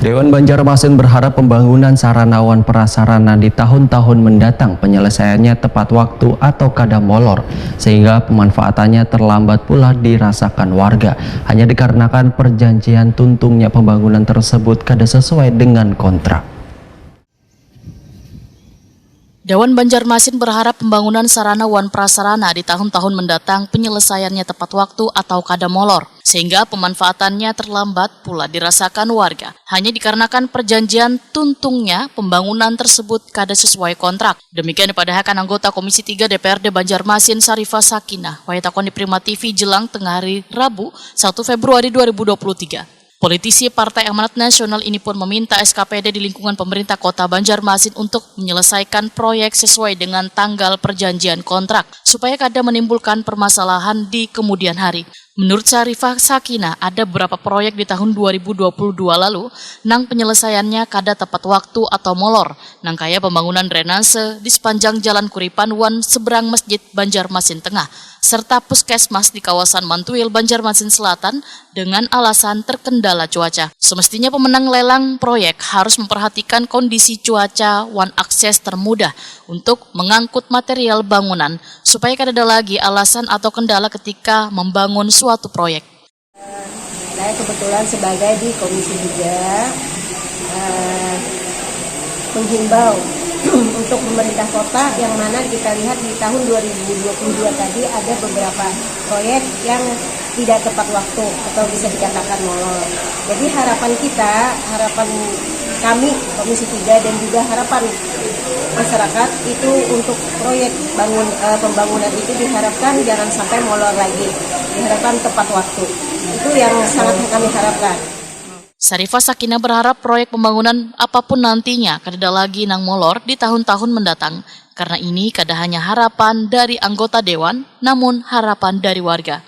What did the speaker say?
Dewan Banjarmasin berharap pembangunan sarana prasarana di tahun-tahun mendatang penyelesaiannya tepat waktu atau kadang molor, sehingga pemanfaatannya terlambat pula dirasakan warga, hanya dikarenakan perjanjian tuntungnya pembangunan tersebut kada sesuai dengan kontrak. Dewan Banjarmasin berharap pembangunan sarana wan prasarana di tahun-tahun mendatang penyelesaiannya tepat waktu atau kada molor, sehingga pemanfaatannya terlambat pula dirasakan warga, hanya dikarenakan perjanjian tuntungnya pembangunan tersebut kada sesuai kontrak. Demikian dipadahkan anggota Komisi 3 DPRD Banjarmasin Sarifah Sakinah, wayatakon di Prima TV jelang tengah hari Rabu 1 Februari 2023. Politisi Partai Amanat Nasional ini pun meminta SKPD di lingkungan pemerintah Kota Banjarmasin untuk menyelesaikan proyek sesuai dengan tanggal perjanjian kontrak, supaya kada menimbulkan permasalahan di kemudian hari. Menurut Sarifah Sakinah, ada beberapa proyek di tahun 2022 lalu, nang penyelesaiannya kada tepat waktu atau molor, nang kaya pembangunan drainase di sepanjang Jalan Kuripan Wan seberang Masjid Banjarmasin Tengah, serta puskesmas di kawasan Mantuil Banjarmasin Selatan dengan alasan terkendala cuaca. Semestinya pemenang lelang proyek harus memperhatikan kondisi cuaca wan akses termudah untuk mengangkut material bangunan, supaya kada ada lagi alasan atau kendala ketika membangun suatu proyek. Saya kebetulan sebagai di Komisi 3 menghimbau untuk pemerintah kota, yang mana kita lihat di tahun 2022 tadi ada beberapa proyek yang tidak tepat waktu atau bisa dikatakan molor. Jadi harapan kami Komisi 3 dan juga harapan masyarakat itu untuk proyek pembangunan itu diharapkan jangan sampai molor lagi, diharapkan tepat waktu. Itu yang sangat kami harapkan. Sarifah Sakinah berharap proyek pembangunan apapun nantinya kada lagi nang molor di tahun-tahun mendatang, karena ini kada hanya harapan dari anggota dewan, namun harapan dari warga.